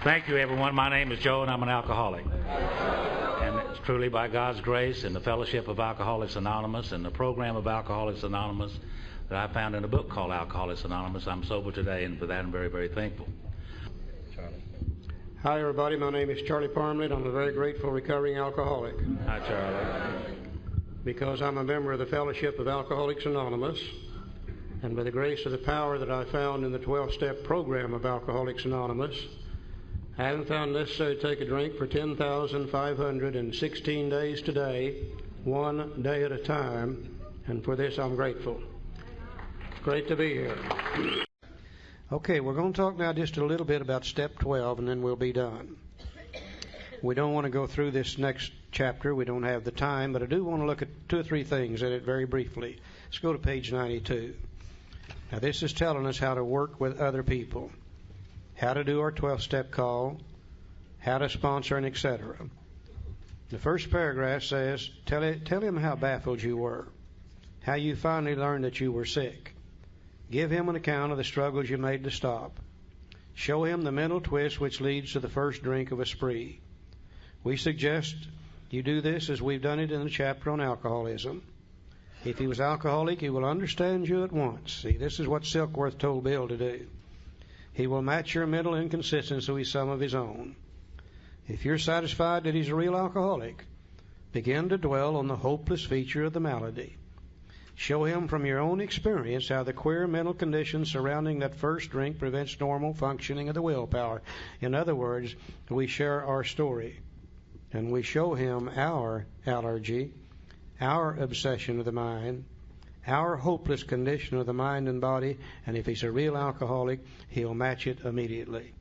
Thank you, everyone. My name is Joe, and I'm an alcoholic. And it's truly by God's grace and the fellowship of Alcoholics Anonymous and the program of Alcoholics Anonymous that I found in a book called Alcoholics Anonymous. I'm sober today, and for that I'm very, very thankful. Charlie. Hi, everybody. My name is Charlie Parmlett. I'm a very grateful recovering alcoholic. Hi, Charlie. Because I'm a member of the fellowship of Alcoholics Anonymous, and by the grace of the power that I found in the 12-step program of Alcoholics Anonymous, I haven't found necessary to take a drink for 10,516 days today, one day at a time, and for this I'm grateful. It's great to be here. Okay, we're going to talk now just a little bit about step 12, and then we'll be done. We don't want to go through this next chapter. We don't have the time, but I do want to look at 2 or 3 things in it very briefly. Let's go to page 92. Now, this is telling us how to work with other people, how to do our 12-step call, how to sponsor, and etc. The first paragraph says, tell him how baffled you were, how you finally learned that you were sick. Give him an account of the struggles you made to stop. Show him the mental twist which leads to the first drink of a spree. We suggest you do this as we've done it in the chapter on alcoholism. If he was alcoholic, he will understand you at once. See, this is what Silkworth told Bill to do. He will match your mental inconsistency with some of his own. If you're satisfied that he's a real alcoholic, begin to dwell on the hopeless feature of the malady. Show him from your own experience how the queer mental conditions surrounding that first drink prevents normal functioning of the willpower. In other words, we share our story, and we show him our allergy, our obsession of the mind, our hopeless condition of the mind and body, and if he's a real alcoholic, he'll match it immediately.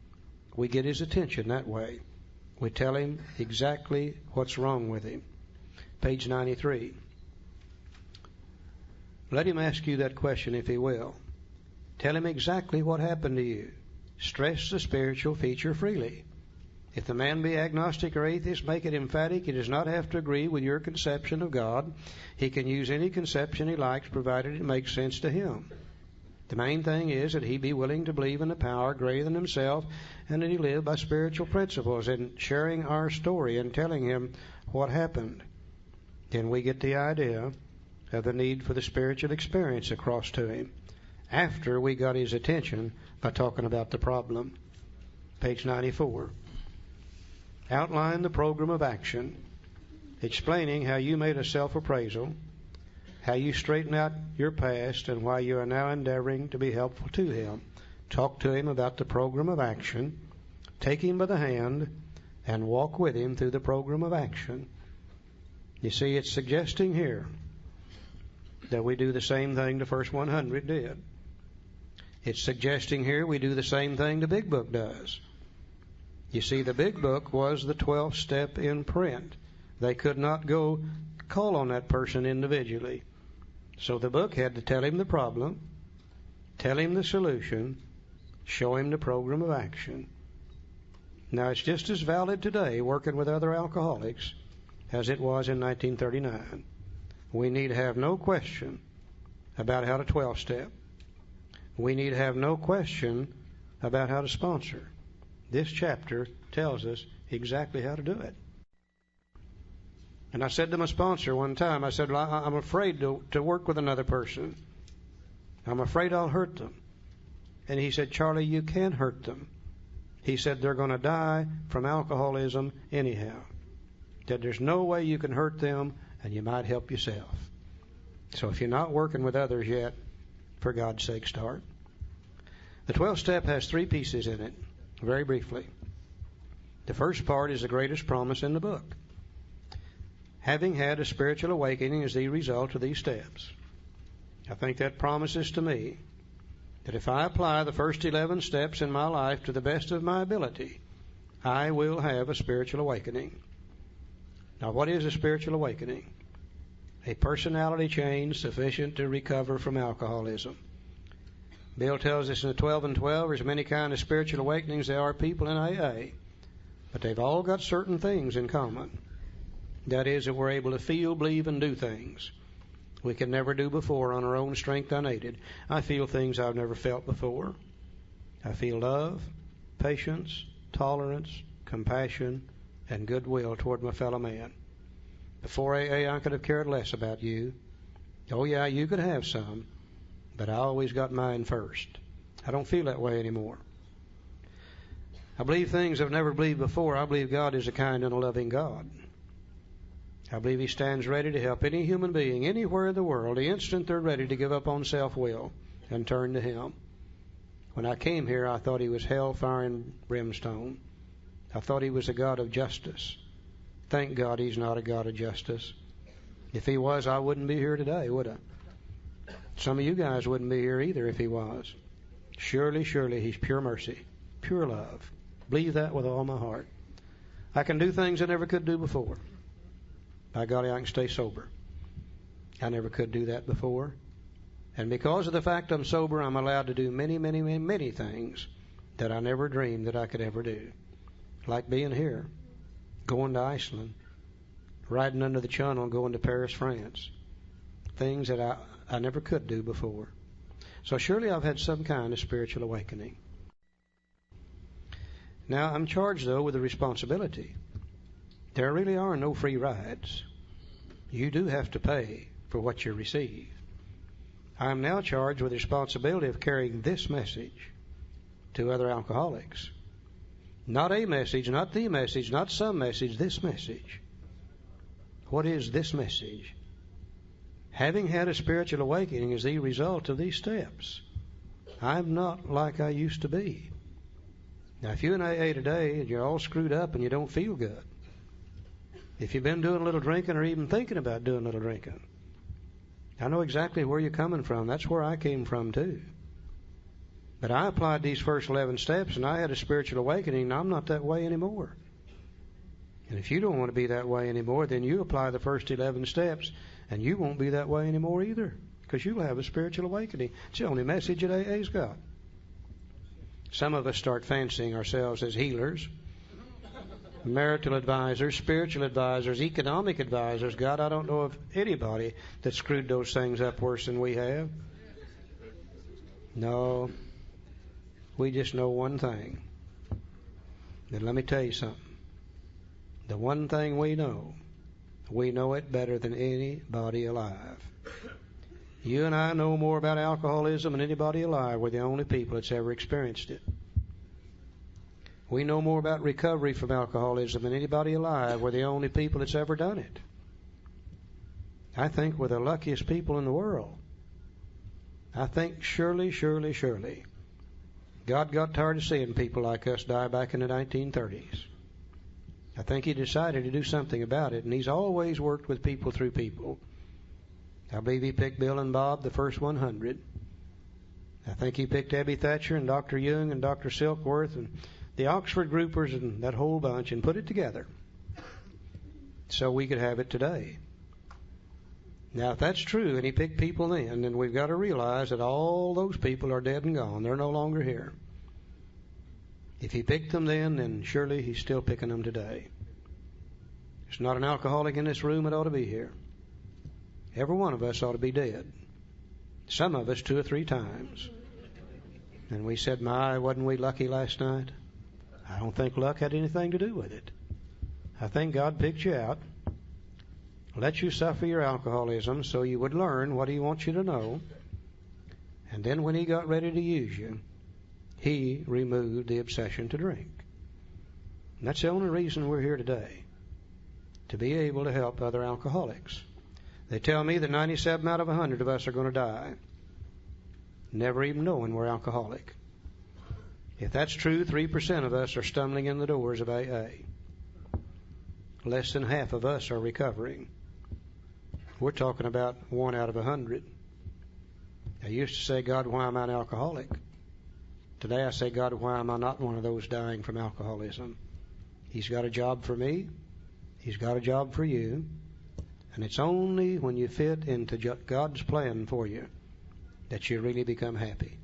We get his attention that way. We tell him exactly what's wrong with him. Page 93. Let him ask you that question if he will. Tell him exactly what happened to you. Stress the spiritual feature freely. If the man be agnostic or atheist, make it emphatic. He does not have to agree with your conception of God. He can use any conception he likes, provided it makes sense to him. The main thing is that he be willing to believe in a power greater than himself, and that he live by spiritual principles, and sharing our story and telling him what happened. Then we get the idea of the need for the spiritual experience across to him, after we got his attention by talking about the problem. Page 94. Outline the program of action, explaining how you made a self-appraisal, how you straightened out your past, and why you are now endeavoring to be helpful to him. Talk to him about the program of action, take him by the hand, and walk with him through the program of action. You see, it's suggesting here that we do the same thing the first 100 did. It's suggesting here we do the same thing the Big Book does. You see, the Big Book was the 12th step in print. They could not go call on that person individually. So the book had to tell him the problem, tell him the solution, show him the program of action. Now, it's just as valid today, working with other alcoholics, as it was in 1939. We need have no question about how to 12-step. We need have no question about how to sponsor. This chapter tells us exactly how to do it. And I said to my sponsor one time, I said, well, I'm afraid to work with another person. I'm afraid I'll hurt them. And he said, Charlie, you can't hurt them. He said, they're going to die from alcoholism anyhow. That there's no way you can hurt them, and you might help yourself. So if you're not working with others yet, for God's sake, start. The 12th step has 3 pieces in it. Very briefly. The first part is the greatest promise in the book. Having had a spiritual awakening as the result of these steps. I think that promises to me that if I apply the first 11 steps in my life to the best of my ability, I will have a spiritual awakening. Now, what is a spiritual awakening? A personality change sufficient to recover from alcoholism. Bill tells us in the 12 and 12, there's many kinds of spiritual awakenings there are people in AA, but they've all got certain things in common. That is, that we're able to feel, believe, and do things we could never do before on our own strength unaided. I feel things I've never felt before. I feel love, patience, tolerance, compassion, and goodwill toward my fellow man. Before AA, I could have cared less about you. Oh, yeah, you could have some, but I always got mine first. I don't feel that way anymore. I believe things I've never believed before. I believe God is a kind and a loving God. I believe He stands ready to help any human being anywhere in the world the instant they're ready to give up on self-will and turn to Him. When I came here, I thought He was hellfire and brimstone. I thought He was a God of justice. Thank God He's not a God of justice. If He was, I wouldn't be here today, would I? Some of you guys wouldn't be here either if He was. Surely, surely He's pure mercy, pure love. Believe that with all my heart. I can do things I never could do before. By golly, I can stay sober. I never could do that before. And because of the fact I'm sober, I'm allowed to do many, many, many, many things that I never dreamed that I could ever do. Like being here, going to Iceland, riding under the Chunnel, going to Paris, France. Things that I never could do before. So surely I've had some kind of spiritual awakening. Now, I'm charged, though, with a responsibility. There really are no free rides. You do have to pay for what you receive. I am now charged with the responsibility of carrying this message to other alcoholics. Not a message, not the message, not some message, this message. What is this message? Having had a spiritual awakening is the result of these steps. I'm not like I used to be. Now, if you're in AA today and you're all screwed up and you don't feel good, if you've been doing a little drinking or even thinking about doing a little drinking, I know exactly where you're coming from. That's where I came from, too. But I applied these first 11 steps, and I had a spiritual awakening, and I'm not that way anymore. And if you don't want to be that way anymore, then you apply the first 11 steps, and you won't be that way anymore either, because you'll have a spiritual awakening. It's the only message that AA's got. Some of us start fancying ourselves as healers, marital advisors, spiritual advisors, economic advisors. God, I don't know of anybody that screwed those things up worse than we have. No, we just know one thing. And let me tell you something. The one thing we know it better than anybody alive. You and I know more about alcoholism than anybody alive. We're the only people that's ever experienced it. We know more about recovery from alcoholism than anybody alive. We're the only people that's ever done it. I think we're the luckiest people in the world. I think surely, surely, surely, God got tired of seeing people like us die back in the 1930s. I think He decided to do something about it, and He's always worked with people through people. I believe He picked Bill and Bob, the first 100. I think He picked Ebby Thatcher and Dr. Jung and Dr. Silkworth and the Oxford groupers and that whole bunch and put it together so we could have it today. Now, if that's true, and He picked people then we've got to realize that all those people are dead and gone. They're no longer here. If He picked them then surely He's still picking them today. There's not an alcoholic in this room that ought to be here. Every one of us ought to be dead. Some of us 2 or 3 times. And we said, my, wasn't we lucky last night? I don't think luck had anything to do with it. I think God picked you out, let you suffer your alcoholism so you would learn what He wants you to know. And then when He got ready to use you, He removed the obsession to drink. And that's the only reason we're here today, to be able to help other alcoholics. They tell me that 97 out of 100 of us are going to die, never even knowing we're alcoholic. If that's true, 3% of us are stumbling in the doors of AA. Less than half of us are recovering. We're talking about 1 out of 100. I used to say, God, why am I an alcoholic? Today I say, God, why am I not one of those dying from alcoholism? He's got a job for me. He's got a job for you. And it's only when you fit into God's plan for you that you really become happy.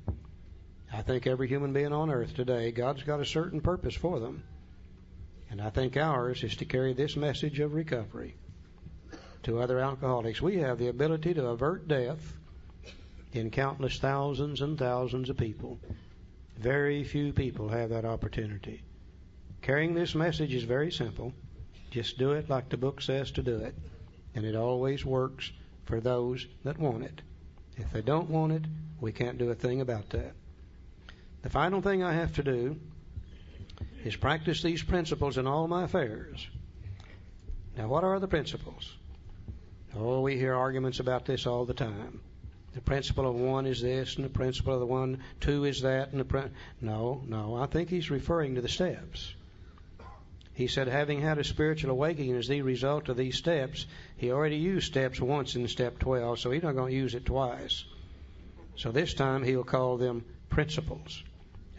I think every human being on earth today, God's got a certain purpose for them. And I think ours is to carry this message of recovery to other alcoholics. We have the ability to avert death in countless thousands and thousands of people. Very few people have that opportunity. Carrying this message is very simple. Just do it like the book says to do it. And it always works for those that want it. If they don't want it, we can't do a thing about that. The final thing I have to do is practice these principles in all my affairs. Now, what are the principles? Oh, we hear arguments about this all the time. The principle of one is this, and the principle of the one, two is that, and No, I think he's referring to the steps. He said, having had a spiritual awakening as the result of these steps, he already used steps once in step 12, so he's not going to use it twice. So this time he'll call them principles.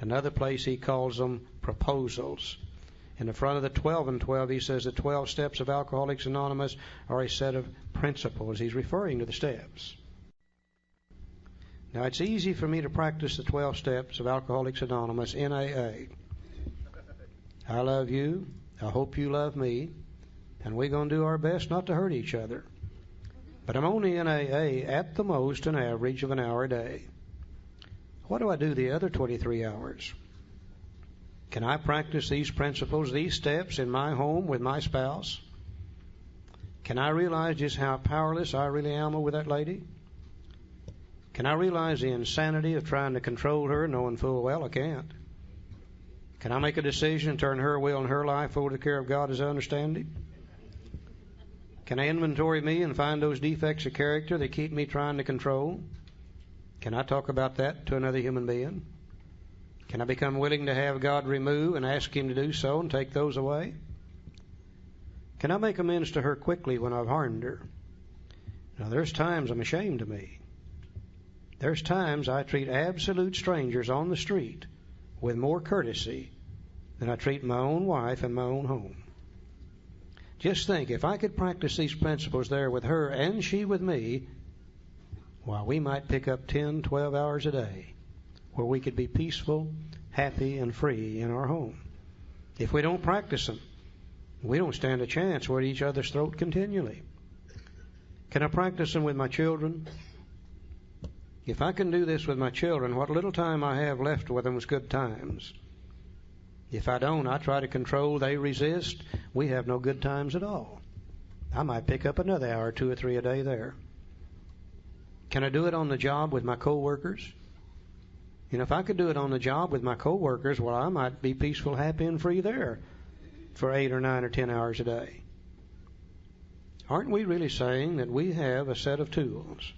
Another place he calls them proposals. In the front of the 12 and 12, he says the 12 steps of Alcoholics Anonymous are a set of principles. He's referring to the steps. Now, it's easy for me to practice the 12 steps of Alcoholics Anonymous in AA. I love you. I hope you love me. And we're going to do our best not to hurt each other. But I'm only in AA at the most an average of an hour a day. What do I do the other 23 hours? Can I practice these principles, these steps in my home with my spouse? Can I realize just how powerless I really am with that lady? Can I realize the insanity of trying to control her knowing full well I can't? Can I make a decision and turn her will and her life over to the care of God as I understand it? Can I inventory me and find those defects of character that keep me trying to control? Can I talk about that to another human being? Can I become willing to have God remove and ask Him to do so and take those away? Can I make amends to her quickly when I've harmed her? Now, there's times I'm ashamed of me. There's times I treat absolute strangers on the street with more courtesy than I treat my own wife in my own home. Just think, if I could practice these principles there with her and she with me, why, we might pick up 10, 12 hours a day where we could be peaceful, happy, and free in our home. If we don't practice them, we don't stand a chance. We're at each other's throat continually. Can I practice them with my children? If I can do this with my children, what little time I have left with them is good times. If I don't, I try to control, they resist, we have no good times at all. I might pick up another hour, 2 or 3 a day there. Can I do it on the job with my co-workers? You know, if I could do it on the job with my co-workers, well, I might be peaceful, happy, and free there for 8 or 9 or 10 hours a day. Aren't we really saying that we have a set of tools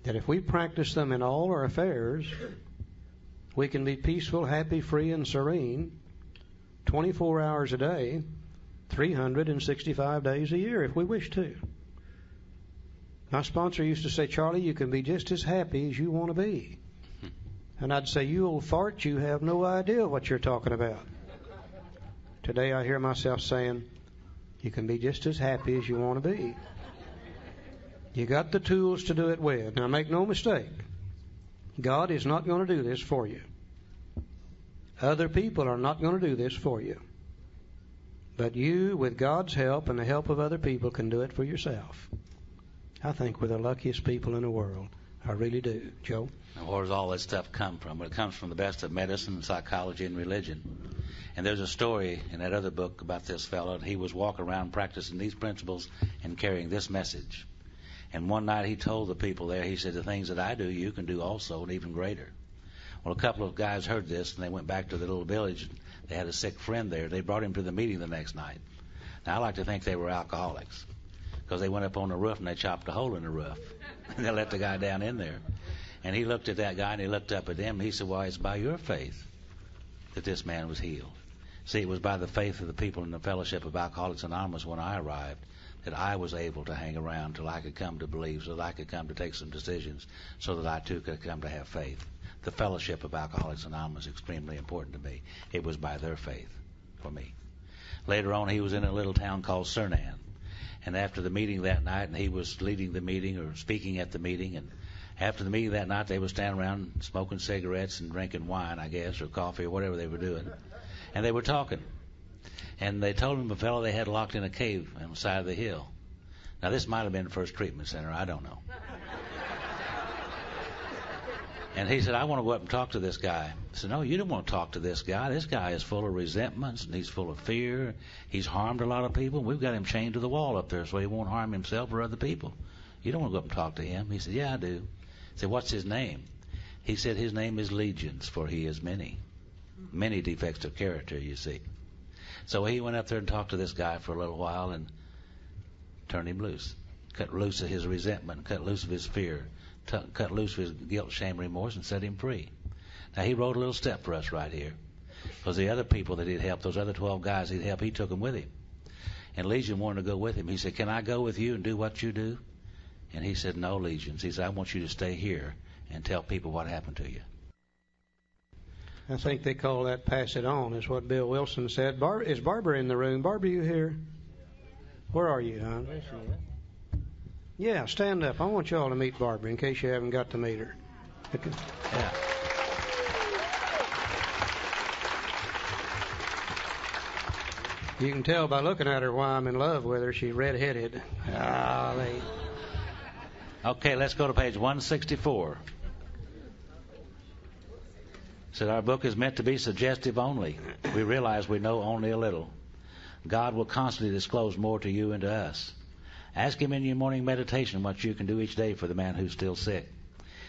that if we practice them in all our affairs, we can be peaceful, happy, free, and serene 24 hours a day, 365 days a year if we wish to? My sponsor used to say, Charlie, you can be just as happy as you want to be. And I'd say, you old fart, you have no idea what you're talking about. Today I hear myself saying, you can be just as happy as you want to be. You got the tools to do it with. Now make no mistake, God is not going to do this for you. Other people are not going to do this for you. But you, with God's help and the help of other people, can do it for yourself. I think we're the luckiest people in the world. I really do. Joe? Now, where does all this stuff come from? Well, it comes from the best of medicine, psychology, and religion. And there's a story in that other book about this fellow. He was walking around practicing these principles and carrying this message. And one night he told the people there, he said, the things that I do, you can do also, and even greater. Well, a couple of guys heard this, and they went back to the little village. They had a sick friend there. They brought him to the meeting the next night. Now, I like to think they were alcoholics, because they went up on the roof and they chopped a hole in the roof. And they let the guy down in there. And he looked at that guy and he looked up at them and he said, why, it's by your faith that this man was healed. See, it was by the faith of the people in the fellowship of Alcoholics Anonymous when I arrived that I was able to hang around till I could come to believe, so that I could come to take some decisions, so that I too could come to have faith. The fellowship of Alcoholics Anonymous is extremely important to me. It was by their faith for me. Later on, he was in a little town called Cernan. And after the meeting that night, and he was leading the meeting or speaking at the meeting, and after the meeting that night, they were standing around smoking cigarettes and drinking wine, I guess, or coffee or whatever they were doing. And they were talking. And they told him a fellow they had locked in a cave on the side of the hill. Now, this might have been the First Treatment Center. I don't know. And he said, I want to go up and talk to this guy. I said, no, you don't want to talk to this guy. This guy is full of resentments, and he's full of fear. He's harmed a lot of people. We've got him chained to the wall up there so he won't harm himself or other people. You don't want to go up and talk to him. He said, yeah, I do. I said, what's his name? He said, his name is Legions, for he is many. Many defects of character, you see. So he went up there and talked to this guy for a little while and turned him loose. Cut loose of his resentment, cut loose of his fear, cut loose of his guilt, shame, remorse, and set him free. Now, he wrote a little step for us right here. Because the other people that he'd helped, those other 12 guys he'd helped, he took them with him. And Legion wanted to go with him. He said, can I go with you and do what you do? And he said, no, Legions. He said, I want you to stay here and tell people what happened to you. I think they call that pass it on, is what Bill Wilson said. Is Barbara in the room? Barbara, you here? Where are you, hon? Yeah, stand up. I want you all to meet Barbara in case you haven't got to meet her. Okay. Yeah. You can tell by looking at her why I'm in love with her. She's red-headed. Okay, let's go to page 164. Said our book is meant to be suggestive only. We realize we know only a little. God will constantly disclose more to you and to us. Ask him in your morning meditation what you can do each day for the man who's still sick.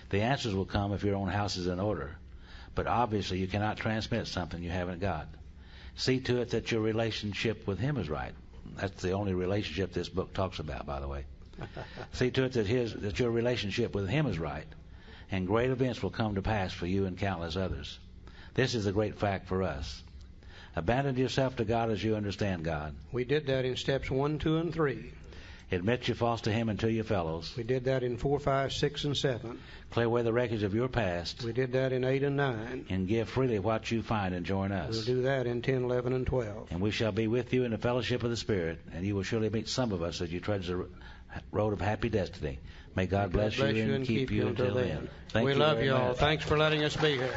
The answers will come if your own house is in order. But obviously you cannot transmit something you haven't got. See to it that your relationship with him is right. That's the only relationship this book talks about, by the way. See to it that your relationship with him is right, and great events will come to pass for you and countless others. This is a great fact for us. Abandon yourself to God as you understand God. We did that in steps 1, 2, and 3. Admit your faults to him and to your fellows. We did that in 4, 5, 6, and 7. Clear away the wreckage of your past. We did that in 8 and 9. And give freely what you find and join us. We'll do that in 10, 11, and 12. And we shall be with you in the fellowship of the Spirit, and you will surely meet some of us as you trudge the road of happy destiny. May God bless you and keep you until then. We love you all. Thanks for letting us be here.